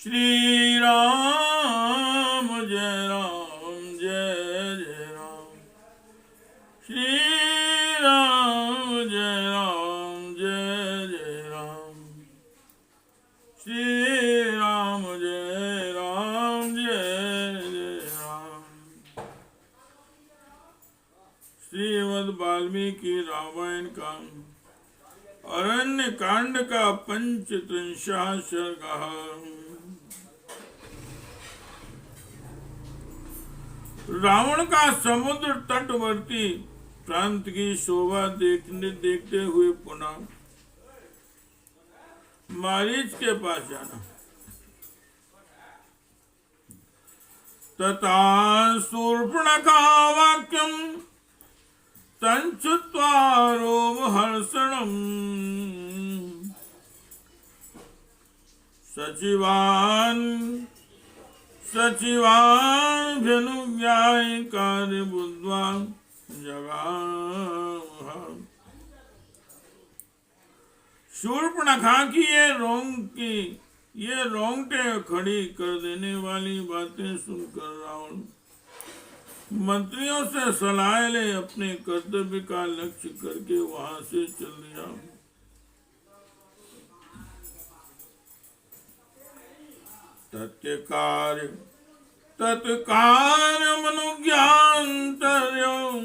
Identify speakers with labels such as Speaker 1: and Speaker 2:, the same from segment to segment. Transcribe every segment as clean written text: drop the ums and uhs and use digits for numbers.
Speaker 1: श्री राम जय राम जय जय राम। श्री राम जय राम जय जय राम। श्री राम जय राम जय जय राम। श्रीमद् वाल्मीकि रामायण का अरण्य कांड का पंचत्रिंशः सर्गः। रावण का समुद्र तटवर्ती प्रांत की शोभा देखते हुए पुनः मारीच के पास जाना। तथा शूर्पणखा वाक्यम तंचुत्वा रोमहर्षणम् सचिवाभ्यनुज्ञाय कार्यबुद्ध्वा जगामः। शूर्पणखा की ये रोंगटे खड़ी कर देने वाली बातें सुनकर रावण मंत्रियों से सलाह ले अपने कर्तव्य का लक्ष्य करके वहां से चल दिया। तत्कार्यमनुज्ञान्तर्यं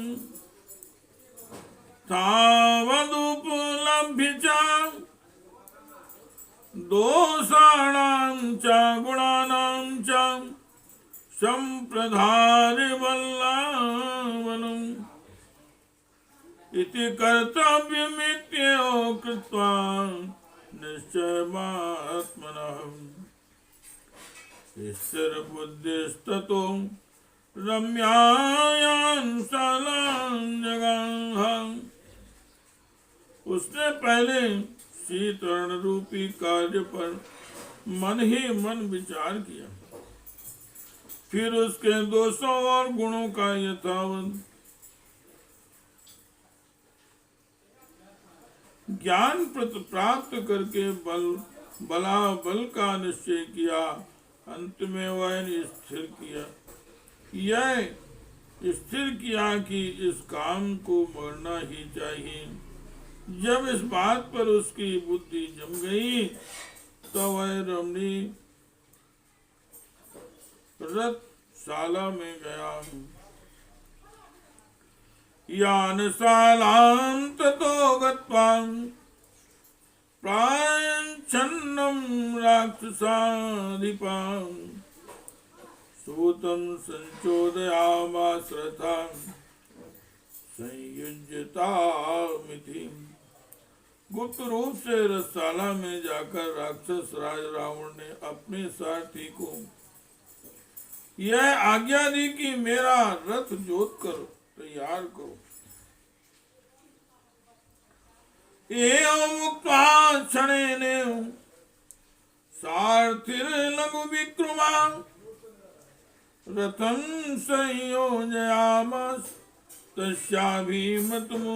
Speaker 1: तावदुपलभ्य च दोषाणां च गुणानां च सम्प्रधार्यवल्लभनम् इति कर्तव्यमित्येव कृत्वा निश्चयमात्मनः ईश्वरबुद्धिस्ततो रम्यायां शालां जगाह। उसने पहले शीतर्ण रूपी कार्य पर मन ही मन विचार किया, फिर उसके दोषों और गुणों का यथावत ज्ञान प्राप्त करके बल का निश्चय किया। अंत में वह स्थिर किया कि इस काम को मरना ही चाहिए। जब इस बात पर उसकी बुद्धि जम गई तो वह रमणी रथशाला में गया। यानशालां ततो गत्वा प्राञ्छन्नं राक्षसाधिपां सूतं संचोदयामास रथां संयुज्यतामिति। गुप्त रूप से रथशाला में जाकर राक्षस राज रावण ने अपने सारथी को यह आज्ञा दी कि मेरा रथ जोत कर तैयार करो। एवं मुक्त्वा क्षणेन सारथिर्लघु विक्रमा रथं संयोजयामास तस्याभिमतम्।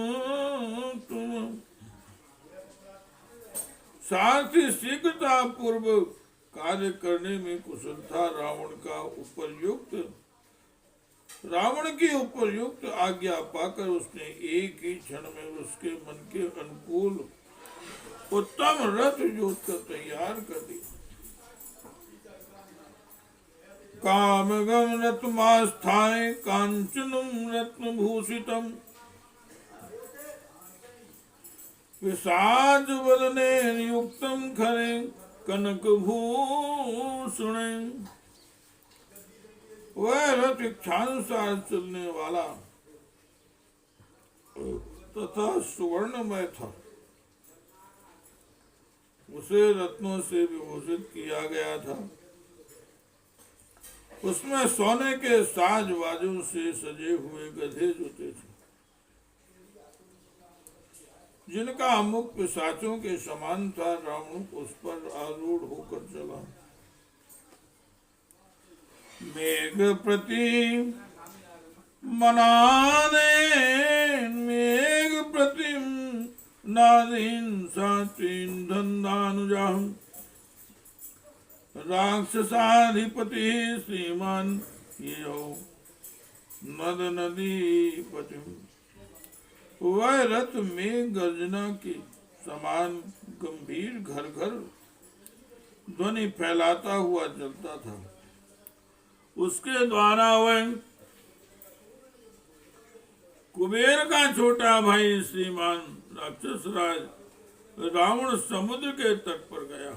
Speaker 1: सारथी शीघ्रता पूर्वक कार्य करने में कुशल था। रावण की उपरयुक्त आज्ञा पाकर उसने एक ही क्षण में उसके मन के अनुकूल उत्तम रथ जोत कर तैयार कर दिया। कामगम रत्नमास्थाय कांचनम रत्नभूषितम विसाज वदने युक्तम खरे कनकभूषणे। वह रथ इच्छानुसार चलने वाला तथा सुवर्णमय था। उसे रत्नों से विभूषित किया गया था। उसमें सोने के साज बाजों से सजे हुए गधे जुते थे, जिनका मुख पिशाचों के समान था। रावण उस पर आरूढ़ होकर चला। मेघ प्रति मनाने मेघ प्रतिम नादीन सात्वीन धन्दानुजाहं राक्षसाधिपति श्रीमान यो नद नदी पति। वह रथ में गर्जना के समान गंभीर घर घर ध्वनि फैलाता हुआ चलता था। उसके द्वारा वह कुबेर का छोटा भाई श्रीमान राक्षस राज रावण समुद्र के तट पर गया।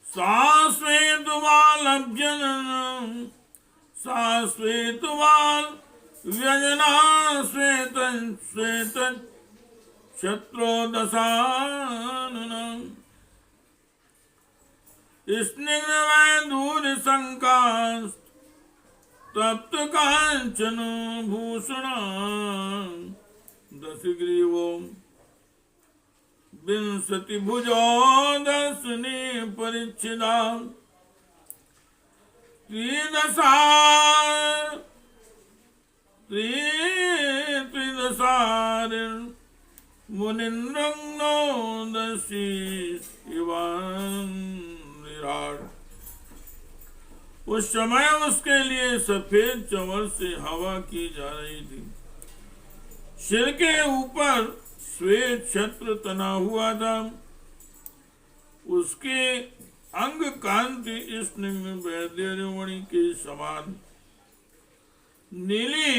Speaker 1: साश्वेतवालभ्यन साश्वेतवाल व्यजना श्वेत श्वेत शत्रुदशानन स्निग्धवैदूर संकाश तप्त कांचन भूषण दशग्रीवो विंशति भुजो दर्शने परिच्छिदा त्रिदशार मुनिन्द्रंगो दशी इवान विराट। उस समय उसके लिए सफेद चंवर से हवा की जा रही थी। सिर के ऊपर श्वेत छत्र तना हुआ था। उसके अंग कांति स्निग्ध वैद्यमणि के समान नीली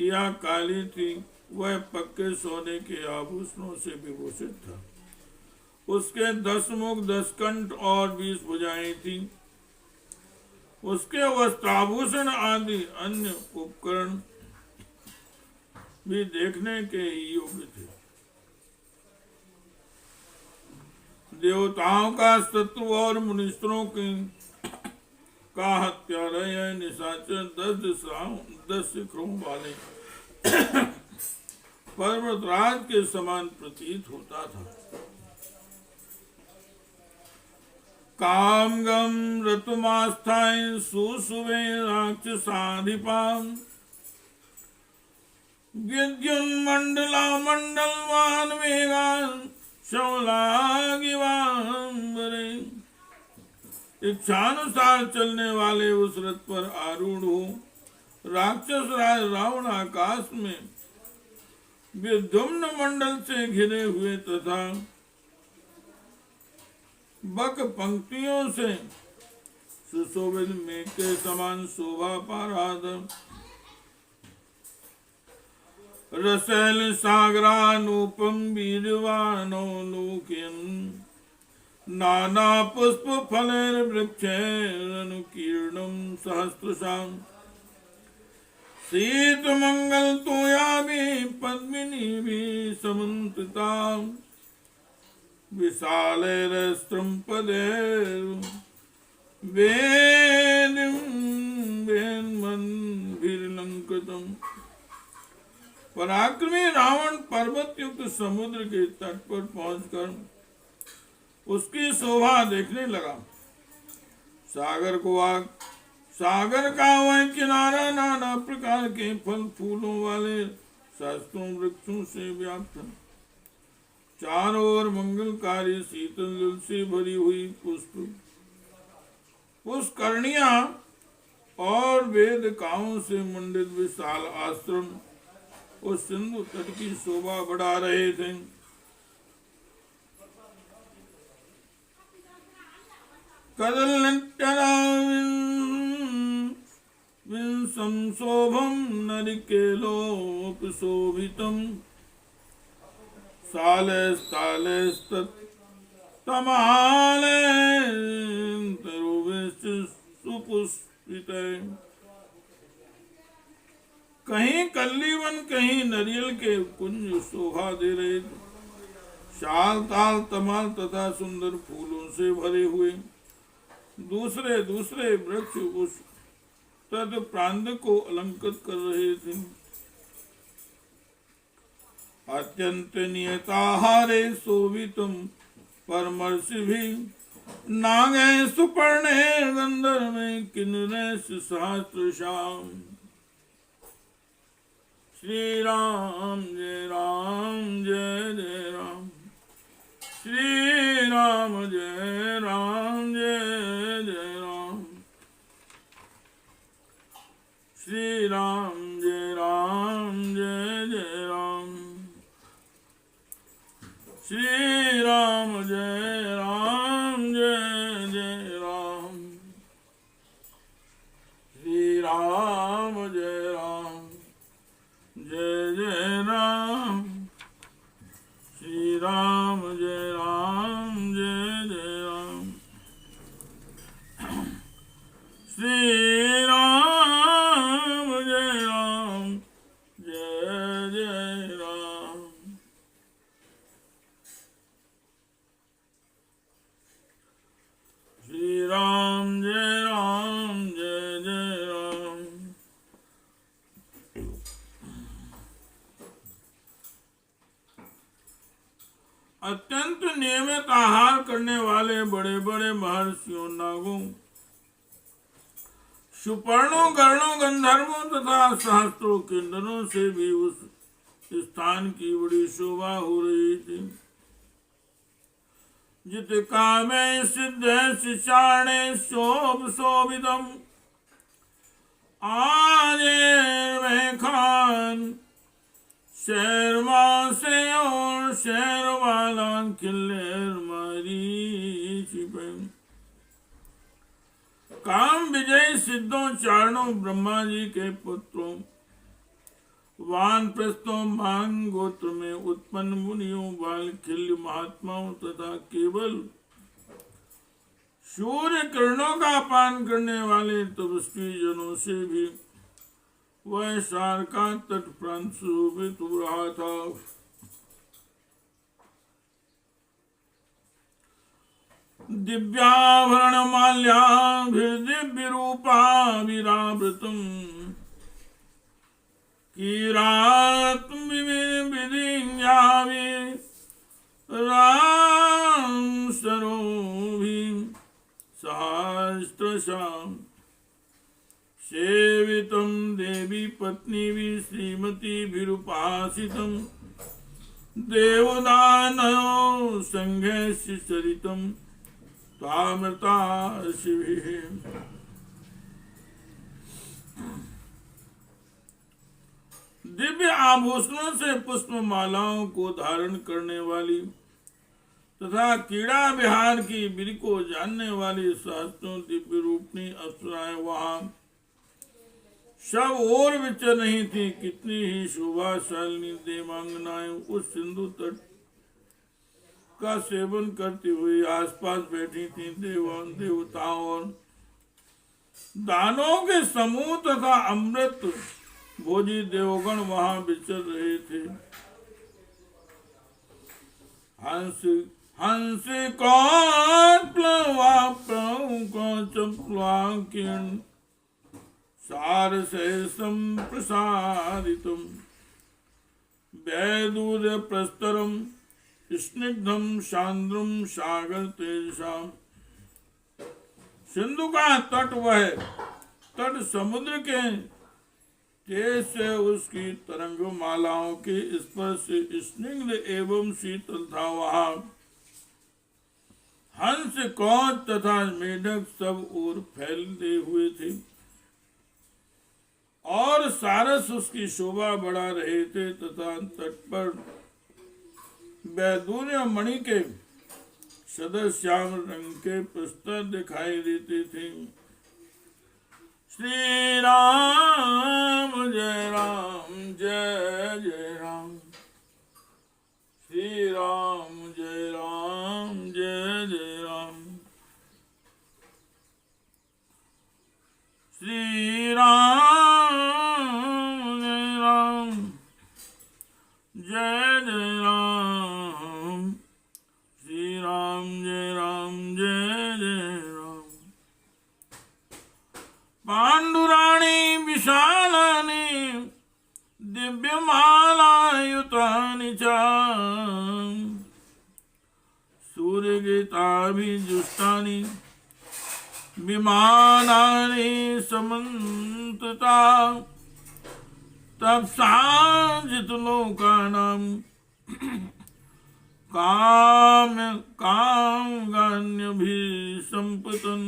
Speaker 1: या काली थी। वह पक्के सोने के आभूषणों से विभूषित था। उसके 10 मुख 10 कंठ और 20 भुजाएं थी। उसके वस्त्राभूषण आदि अन्य उपकरण भी देखने के योग्य थे। देवताओं का सत्व और मुनीश्वरों की का हत्यारा यह निशाचर 10 शिखरों वाले पर्वतराज के समान प्रतीत होता था। कामगम ऋतुमास्थाय सुसुवे राक्षसाधिपाम विद्युन्मंडला मंडलवान वेगान शौलागिवांबरे। इच्छानुसार चलने वाले उस रथ पर आरूढ़ हो राक्षस राज रावण आकाश में विद्युम्न मंडल से घिरे हुए तथा बक पंक्तियों से सुशोभित मेघ के समान शोभा पा रहा था। रसैल सागरानुपम वीरवानो लोकयन् नाना पुष्प फलैर वृक्षैरनुकीर्णं सहस्रशां शीत मंगल तोयाभि पद्मिनीभि समन्वितां विशालैरस्त्रम्पदैर् वेन्मन्भिर्लङ्कृतम्। पराक्रमी रावण पर्वत युक्त समुद्र के तट पर पहुंचकर उसकी शोभा देखने लगा। सागर का वह किनारा नाना प्रकार के फल फूलों वाले शास्त्रों वृक्षों से व्याप्त है। चारों ओर मंगलकारी शीतल जल से भरी हुई पुष्करणियां और वेदिकाओं से मंडित विशाल आश्रम उस सिंधु तट की शोभा बढ़ा रहे थे। संशोभम नरिकेलोपशोभितम सालेस्तमाले सुपुष्पितै। कहीं कल्लीवन कहीं नरियल के कुंज शोभा दे रहे थे। शाल ताल तमाल तथा सुंदर फूलों से भरे हुए दूसरे दूसरे वृक्ष उस तद प्रांत को अलंकृत कर रहे थे। अत्यंत नियताहारे शोभितम परमर्षि भी नागे सुपर्णे गंधर्व किन्नरे सहस्रशाम। श्री राम जय राम जय जय राम, श्री राम जय राम जय जय राम, श्री राम जय राम जय जय राम, श्री राम जय राम जय जय राम, श्री राम जय राम जय जय राम, श्री राम जय राम जय जय राम, श्री राम जय राम जय जय राम, श्री राम जय राम जय जय राम। अत्यंत नियमित आहार करने वाले बड़े बड़े महर्षियों, नागों, सुपर्णों, गरुड़ों, गंधर्वों तथा सहस्त्रों किन्नरों से भी उस स्थान की बड़ी शोभा हो रही थी। जित कामे सिद्ध शिषाणे शोभ शोभितम, आजे खान शेरवा से और शेरवाला खिल्लेर मारी छिपे। काम विजय सिद्धों चारणों ब्रह्मा जी के पुत्रों, वानप्रस्थों मान गोत्र में उत्पन्न मुनियों, बालखिल्य महात्माओं तथा केवल सूर्य किरणों का पान करने वाले तपस्वी जनों से भी वह सार का तट प्रांत शोभित हो रहा था। दिव्याभरण माल्याभिर्दिव्य रूपाभिरावृतम्, किरातमिविधिज्ञाभि राम सरोभिः सहस्रशाम्, सेवितं देवी पत्नीभिः श्रीमतीभिरुपासितं, देवदानव संघस्य चरितं तामृता शिभिः। दिव्य आभूषणों से पुष्प मालाओं को धारण करने वाली तथा कीड़ा विहार की विधि को जानने वाली शास्त्रों दिव्य रूपनी अप्सराएं वहां सब और विचर नहीं थी। कितनी ही शोभाशालिनी देवांगनाएं उस सिंधु तट का सेवन करती हुई आसपास बैठी थी। देवताओं और दानों के समूह तथा अमृत भोजी देवगण वहां विचर रहे थे। हंस हंस कौन सार से संप्रसारितम, वैदूर्य प्रस्तरम स्निग्धम शांद्रम सागर तेजसाम। सिंधु का तट वह तट समुद्र के तेज से उसकी तरंग मालाओं के स्पर्श से स्निग्ध एवं शीतल था। वहां हंस कौन तथा मेढक सब ओर फैलते हुए थे और सारस उसकी शोभा बढ़ा रहे थे तथा तट पर वैदूर्य मणि के सदश्याम रंग के प्रस्तर दिखाई देते थे। श्री राम जय जय राम, श्री राम जय जय राम, श्री राम जय जय राम, श्री राम जय जय राम। पांडुराणी विशालानि दिव्यमालायुतानि च, सूर्यगीताभिजुष्टानि विमानानि समन्तता, तब सांजित लोकानाम काम काम गान्य भी संपतन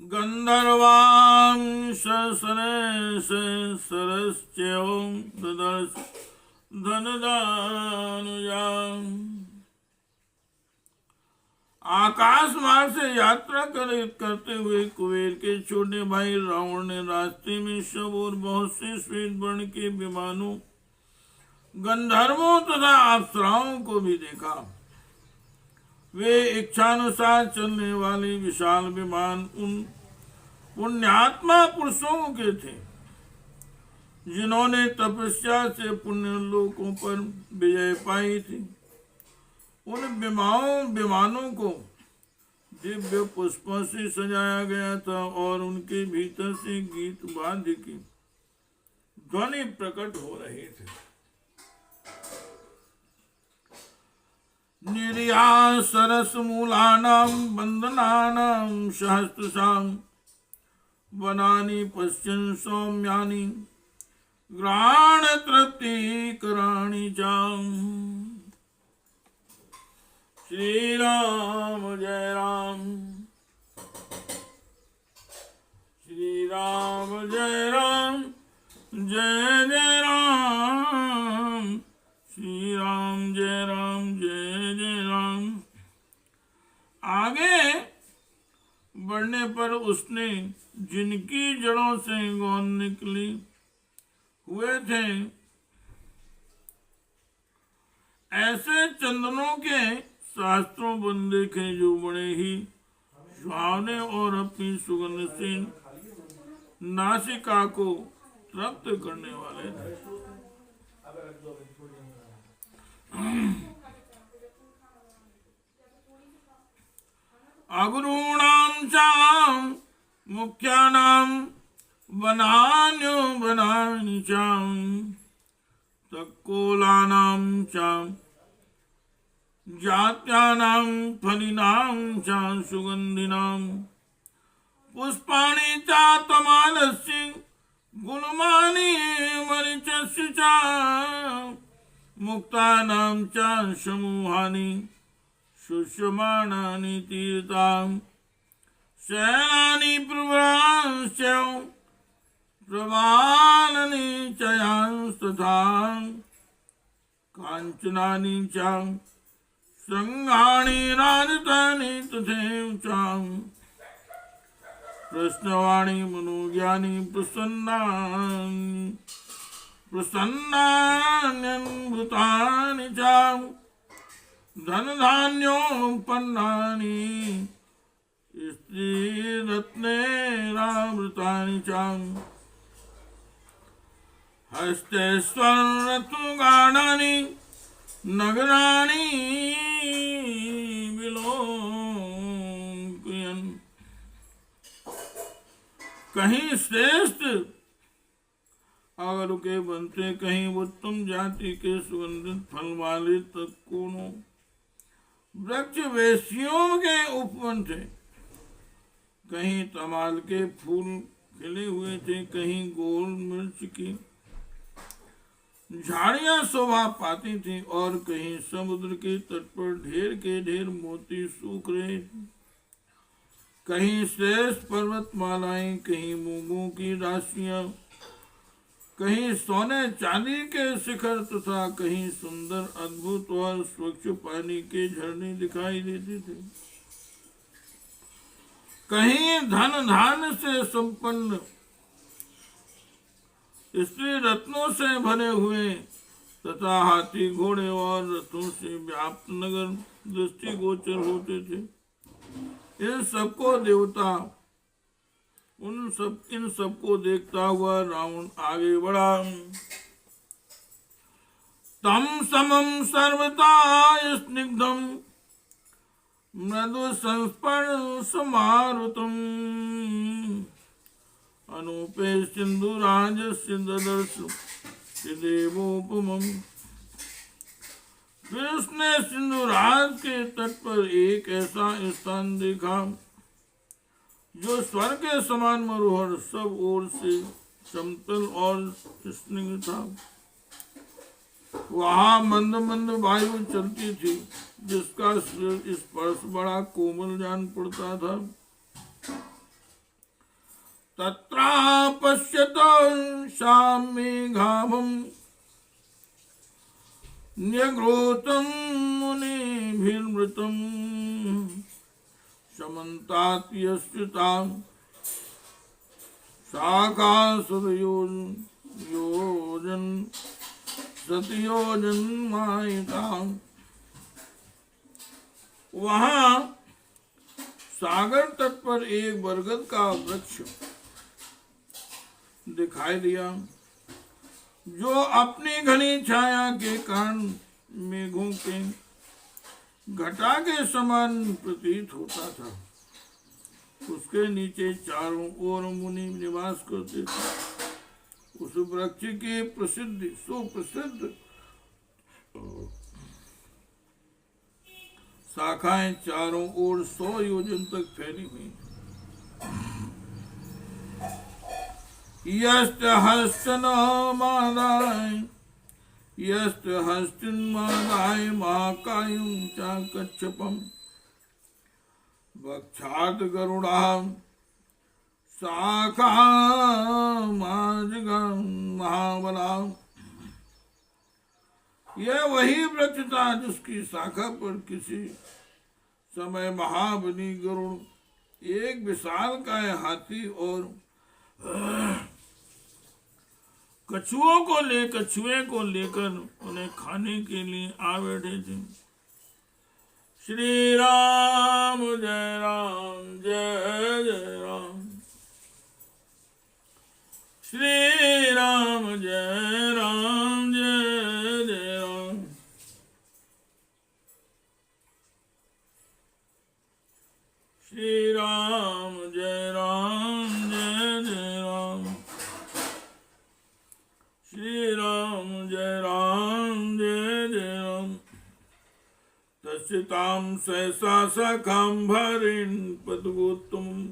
Speaker 1: गंधर्वां ससने से सरस्यं ददर्श धनदानुजाम। आकाश मार्ग से यात्रा करते हुए कुबेर के छोटे भाई रावण ने रास्ते में शव और बहुत से श्वेत वर्ण के विमानों, गंधर्वों तथा अप्सराओं को भी देखा। वे इच्छानुसार चलने वाले विशाल विमान उन पुण्यात्मा पुरुषों के थे जिन्होंने तपस्या से पुण्य लोकों पर विजय पाई थी। उन विमानों को दिव्य पुष्पों से सजाया गया था और उनके भीतर से गीत वाद्य की ध्वनि प्रकट हो रहे थे। निर्या सरस मूलानां बंधनानां सहस्रशां वनानि पश्यन् सौम्यानि ग्राण तृप्तिकराणि चाम्। श्री राम जय राम, श्री राम जय राम, जय जय राम, श्री राम जय राम, जय जय राम। आगे बढ़ने पर उसने जिनकी जड़ों से गौन निकली हुए थे ऐसे चंदनों के शास्त्रों बन देखे जो बड़े ही सुहावने और अपनी सुगंध से नासिका को तृप्त करने वाले थे। अगुरूणां चां मुख्यानां वनान्यो वनानि चां तक्कोलानां चां जात्यानां फलिनां चां सुगन्धिनां पुष्पाणि च तमालस्य गुणमानि मरीचस्य च मुक्तानां च समूहानि शुष्यमाणानि तीर्थां शयनानि प्रभरांश्च प्रवालानि च तथा काञ्चनानि च शृङ्गाणि राजतानि तथैव च प्रश्नवाणी मनोज्ञानी प्रसन्नान्यन्भूतानि च धनधान्योपन्नानि स्त्रीरत्नैरावृतानि च हस्ते स्वर्णरत्नगाढानि नगराणि विलोकयन्। कहीं श्रेष्ठ आगर के बनते, कहीं उत्तम जाति के सुगंधित फल वाले तत्कोणों वृक्ष वेशियों के उपवन थे। कहीं तमाल के फूल खिले हुए थे, कहीं गोल मिर्च की झाड़ियां शोभा पाती थी और कहीं समुद्र के तट पर ढेर के ढेर मोती सूख रहे थे। कहीं श्रेष्ठ पर्वतमालाएं, कहीं मूंगों की राशियां, कहीं सोने चांदी के शिखर तथा कहीं सुंदर अद्भुत और स्वच्छ पानी के झरने दिखाई देते थे। कहीं धन धान्य से संपन्न स्त्री रत्नों से भरे हुए तथा हाथी घोड़े और रथों से व्याप्त नगर दृष्टिगोचर होते थे। इन सबको देवता इन सबको देखता हुआ रावण आगे बढ़ा। तम समम सर्वता स्निग्धम मृदु संस्पर्शमारुतम अनूपे सिंधुराजस्य ददर्श देवोपमम्। फिर उसने सिंधुराज के तट पर एक ऐसा स्थान देखा जो स्वर्ग के समान मनोहर, सब ओर से समतल और स्निग्ध था। वहां मंद मंद वायु चलती थी, जिसका स्पर्श बड़ा कोमल जान पड़ता था। तत्रा पश्यत शामेघाभं न्यग्रोतं मुनिभिर्मृतं समन्तात् यस्यतां शाखा योजन सतयोजन मायिका। वहां सागर तट पर एक बरगद का वृक्ष दिखाई दिया, जो अपनी घनी छाया के कारण मेघों के घटा के समान प्रतीत होता था। उसके नीचे चारों ओर मुनि निवास करते थे। उस वृक्ष की प्रसिद्धि सुप्रसिद्ध शाखाएं चारों ओर 100 योजन तक फैली हुई। यस्त हस्तन मादाय महाकायुं चाकच्छपम् वक्षात् गरुड़ा शाखा महाबला। यह वही वृक्ष था जिसकी शाखा पर किसी समय महाबली गरुड़ एक विशालकाय हाथी और कछुए को लेकर उन्हें खाने के लिए आ बैठे थे। श्री राम जय राम जय जय राम, श्री राम जय राम जय जय राम, श्री राम जय राम जय जय राम, श्री राम जय राम जय जय राम। तस्तां सहसा सखां भरेण पद्मोत्तमम्,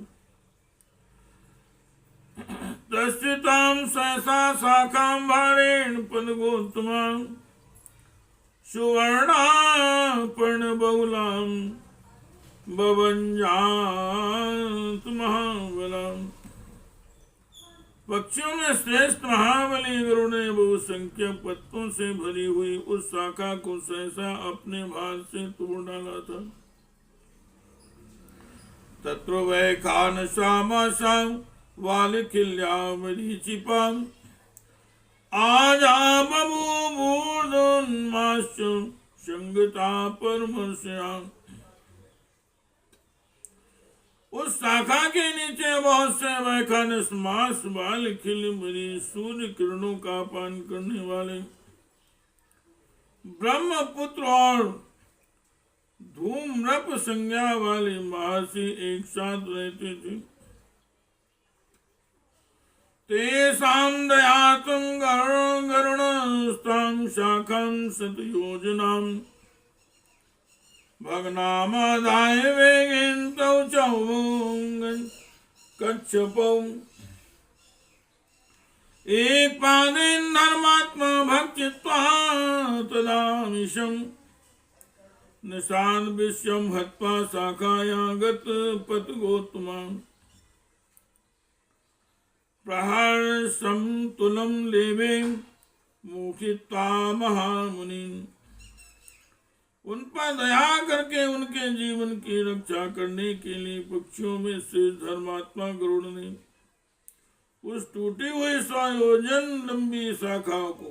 Speaker 1: तस्तां सहसा शाखां भरेण पद्मोत्तमम् सुवर्णापर्णबहुलां बभञ्जात महाबलाम्। पक्षियों में श्रेष्ठ महाबली गरुड़ ने बहुसंख्यक पत्तों से भरी हुई उस शाखा को सहसा अपने भार से तोड़ डाला था। तत्र वै खान श्यामाशां वालखिल्या मरीचिपां आजा बभूवूर्ध्वोन्माश्च संगता परमर्षयाम्। उस शाखा के नीचे बहुत से वैखानस मास बाल खिल मरी सूर्य किरणों का पान करने वाले ब्रह्मपुत्र और धूम्रप संज्ञा वाले महर्षि एक साथ रहते थे। तेषां दयातं गरुणस्तां शाखां शतयोजनां भग्नामदाय वेगेन तौ कच्छपौ एक पादेन धर्मात्मा भक्तित्वा तदामिशं निशान विश्वं हत्वा शाखाया गत पतगोत्तमा प्रहर्षं तुलं लेवे मोक्षित्वा महामुनिन्। उन पर दया करके उनके जीवन की रक्षा करने के लिए पक्षियों में से धर्मात्मा गरुड़ ने उस टूटी हुई 100 योजन लंबी शाखा को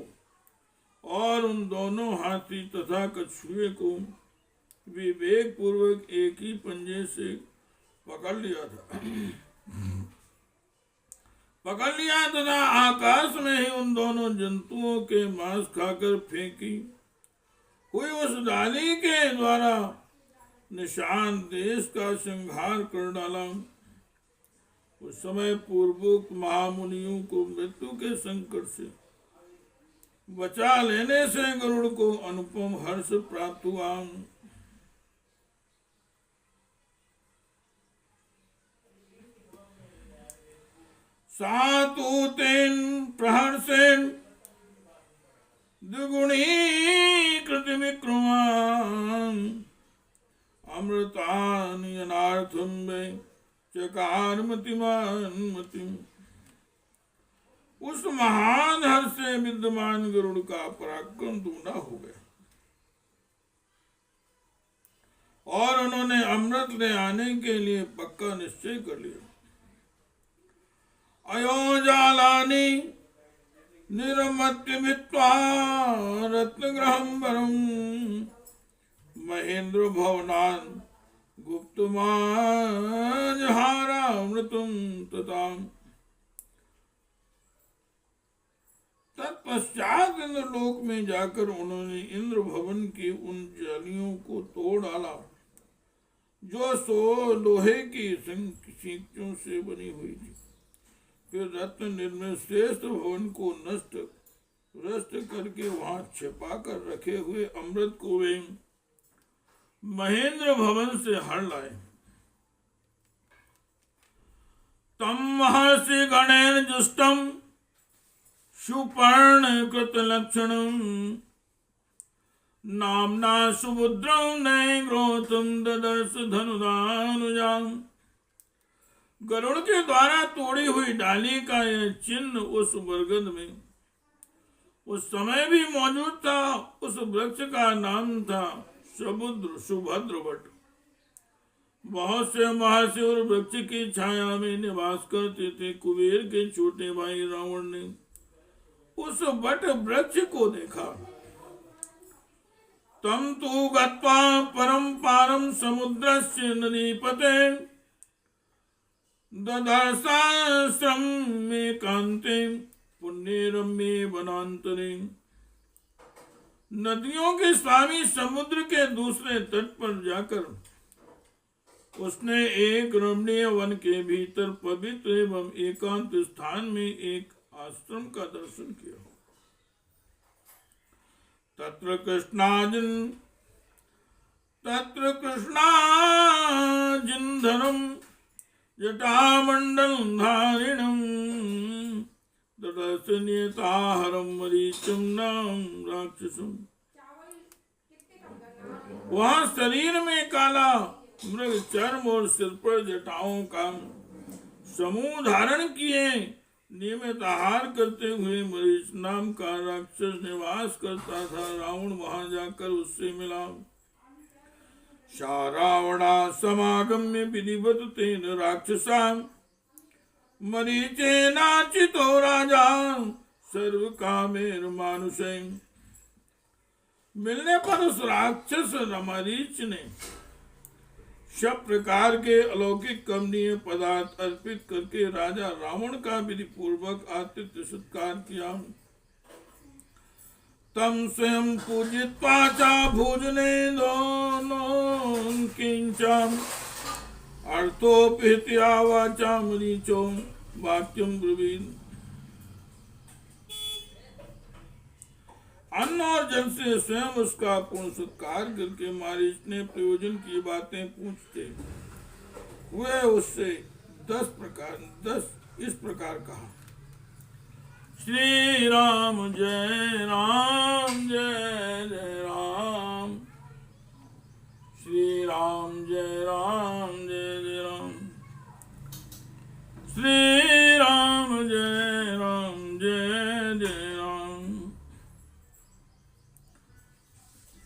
Speaker 1: और उन दोनों हाथी तथा कछुए को विवेक पूर्वक एक ही पंजे से पकड़ लिया तथा आकाश में ही उन दोनों जंतुओं के मांस खाकर फेंकी हुई उस डाली के द्वारा निशान देश का संहार कर डाला। उस समय पूर्वोक्त महामुनियों को मृत्यु के संकट से बचा लेने से गरुड़ को अनुपम हर्ष प्राप्त हुआ। सातूतेन प्रहर्षेन द्विगुणी कृति विक्रमान अमृतानि अनार्थम वे चकार मतिमान मतिम। उस महान हर्ष से विद्यमान गरुड़ का पराक्रम दूना हो गया और उन्होंने अमृत ले आने के लिए पक्का निश्चय कर लिया। अयोजालानि निरमत्य वित्वा रत्नग्रहं वरं महेंद्र भवनान गुप्तमाजहारामृतं तताम। तत्पश्चात इंद्रलोक में जाकर उन्होंने इंद्र भवन की उन जालियों को तोड़ डाला जो लोहे की सींचों से बनी हुई थी। फिर रत्न निर्मित श्रेष्ठ भवन को नष्ट करके वहां छिपा कर रखे हुए अमृत को वे महेंद्र भवन से हर लाए। तम महर्षि गणेन जुष्टम सुपर्ण कृत लक्षणम नामना सुभद्रं नैग्रोतम ददर्श धनुदानुजाम। गरुड़ के द्वारा तोड़ी हुई डाली का यह चिन्ह उस बरगद में उस समय भी मौजूद था। उस वृक्ष का नाम था सुभद्र वट। बहुत से महर्षि और वृक्ष की छाया में निवास करते थे। कुबेर के छोटे भाई रावण ने उस वट वृक्ष को देखा। तम तु गत्वा परम पारम समुद्रस्य नदीपते ददर्शाश्रम में कांते पुण्य रम्ये वनांतरे। नदियों के स्वामी समुद्र के दूसरे तट पर जाकर उसने एक रमणीय वन के भीतर पवित्र एवं एकांत स्थान में एक आश्रम का दर्शन किया। तत्र कृष्णाजिन्धरम जटामंडल धारिणम ददर्शनीयताहरम मरीचम नाम राक्षसम। वहां शरीर में काला मृग चर्म और सिर पर जटाओं का समूह धारण किए नियमित आहार करते हुए मरीच नाम का राक्षस निवास करता था। रावण वहां जाकर उससे मिला। सा रावणा समागम्य विधिवत तेन राक्षसा मरीचेनाचितो राजा सर्व कामेर मानुषे। मिलने पर उस राक्षस मरीच ने सब प्रकार के अलौकिक कमनीय पदार्थ अर्पित करके राजा रावण का विधि पूर्वक आतिथ्य सत्कार किया। तम स्वयं पूजित्वा चा भोजने दोनों किंचम अर्थोपहित्या वाचा मरीचो वाक्यम ब्रवीण। अन्न और जल से स्वयं उसका पूर्ण सत्कार करके मारीच ने प्रयोजन की बातें पूछते हुए उससे 10 इस प्रकार कहा। श्री राम जय राम जय जय राम। श्री राम जय राम जय जय राम। श्री राम जय राम जय जय राम।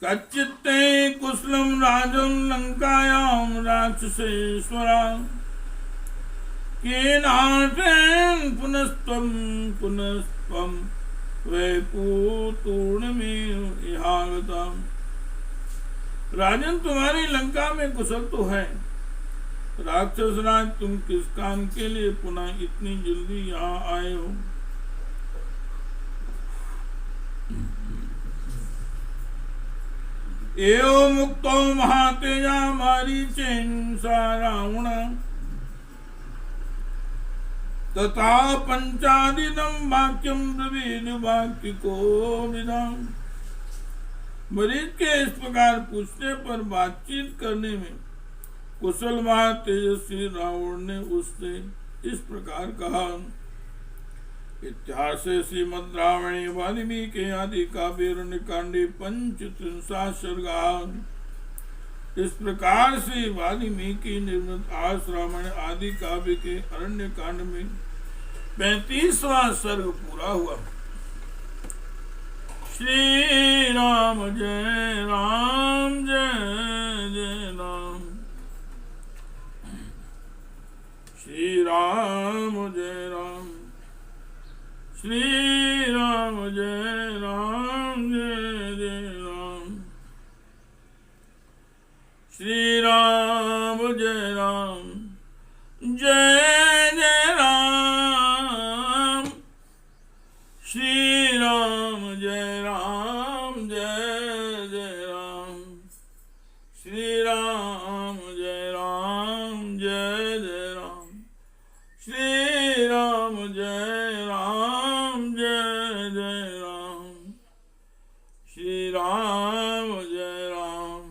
Speaker 1: कच्चित्ते कुशलम राजम लंकायाम राक्षसेश्वरा केनार्तेन पुनस्त्वं वैपूतूर्णमेव इहागतम्। राजन तुम्हारी लंका में कुशल तो है। राक्षस राज तुम किस काम के लिए पुनः इतनी जल्दी यहाँ आए हो। एवं मुक्तो महातेजा मारीचेन सा रावण तथा पंचादिदम वाक्यम ब्रवीण वाक्य को विदाम। मरीच के इस प्रकार पूछने पर बातचीत करने में कुशल महा तेजस्वी रावण ने उससे इस प्रकार कहा। इतिहास श्रीमद् रामायणे वाल्मीकि आदि काव्य कांडे पंचत्रिंशा सर्गा। इस प्रकार से वाल्मीकि निर्मित आस रामायण आदि काव्य के अरण्य कांड में 35वां सर्ग पूरा हुआ। श्री राम जय राम जय जय राम। श्री राम जय राम। श्री राम जय राम जय जय राम। श्री राम जय राम जय जय राम। श्री राम जय राम जय जय राम। श्री राम जय राम जय जय राम। श्री राम जय राम जय जय राम। श्री राम जय राम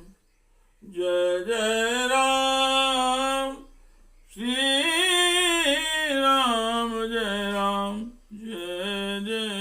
Speaker 1: जय जय राम। श्री राम जय राम जय जय